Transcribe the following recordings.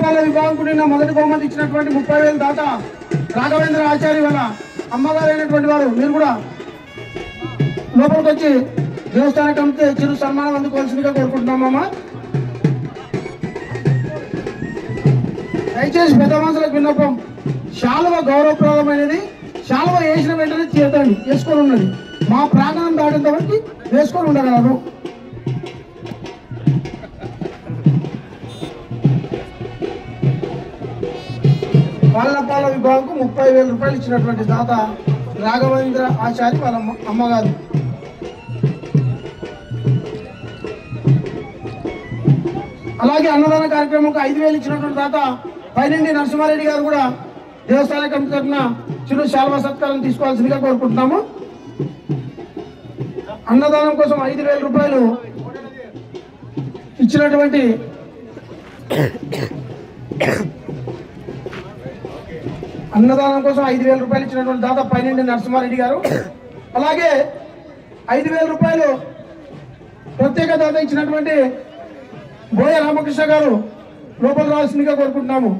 పాల విభాగంకు నిన్న మొదటి బహుమతి ఇచ్చినటువంటి 30,000 దాత రాఘవేంద్ర ఆచార్య వాళ్ళ అమ్మగారు అయినటువంటి వారు మీరు కూడా లోపలికి వచ్చి దేవస్థాన కమిటీ చిరు సన్మానం అందుకోవాల్సిందిగా కోరుకుంటున్నామమ్మా. దయచేసి పెద్ద మనుషులకు విన్నపం, శాలువ గౌరవప్రదమైనది, శాలువ వేసిన వెంటనే తీర్థండి వేసుకొని ఉన్నది. మా ప్రాంగణం దాటేంత వరకు వేసుకొని ఉండగలరు. పాలనపాల విభాగంకు 30,000 రూపాయలు ఇచ్చినటువంటి దాత రాఘవేంద్ర ఆచారి వాళ్ళ అమ్మగారు. అలాగే అన్నదాన కార్యక్రమంకు 5,000 ఇచ్చినటువంటి దాత పైనండి నరసింహారెడ్డి గారు కూడా దేవస్థాన కమిటీ తరఫున చిరు శాల్వా సత్కారం తీసుకోవాల్సిందిగా కోరుకుంటున్నాము. అన్నదానం కోసం 5,000 రూపాయలు ఇచ్చినటువంటి దాత పైనండి నరసింహారెడ్డి గారు, అలాగే 5,000 రూపాయలు ప్రత్యేక దాత ఇచ్చినటువంటి బోయ రామకృష్ణ గారు లోపల రావాల్సిందిగా కోరుకుంటున్నాము.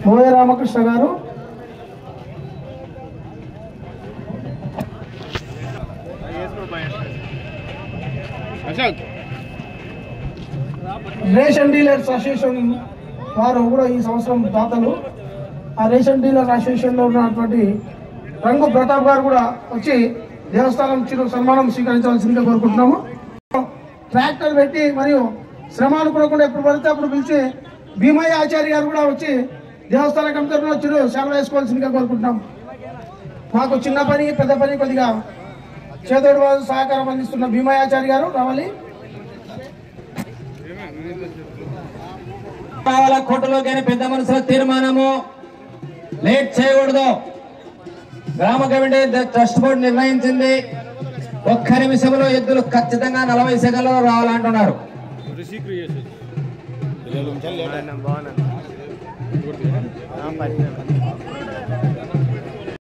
బోయ రామకృష్ణ గారు రేషన్ డీలర్స్ అసోసియేషన్ వారు కూడా ఈ సంవత్సరం దాతలు. ఆ రేషన్ డీలర్ అసోసియేషన్ లో ఉన్నటువంటి రంగు ప్రతాప్ గారు కూడా వచ్చి దేవస్థానం చిరు సన్మానం స్వీకరించవలసిందిగా కోరుకుంటున్నాము. ట్రాక్టర్ పెట్టి మరియు శ్రమ అనుకోకుండా ఎప్పుడు పడితే అప్పుడు పిలిచి భీమయ్య ఆచార్య గారు కూడా వచ్చి దేవస్థాన కమిటీలో చిరు సేవ వేసుకోవాల్సిందిగా కోరుకుంటున్నాము. మాకు చిన్న పని పెద్ద పని కొద్దిగా చేదోడు వారు సహకారం అందిస్తున్న భీమయ్య ఆచార్య గారు రావాలి. కోటలో కానీ పెద్ద మనసుల తీర్మానము లేట్ చేయకూడదు. గ్రామ కమిటీ ట్రస్ట్ బోర్డు నిర్ణయించింది. 1 నిమిషంలో ఎద్దులు ఖచ్చితంగా 40 సెకండ్లలో రావాలంటున్నారు.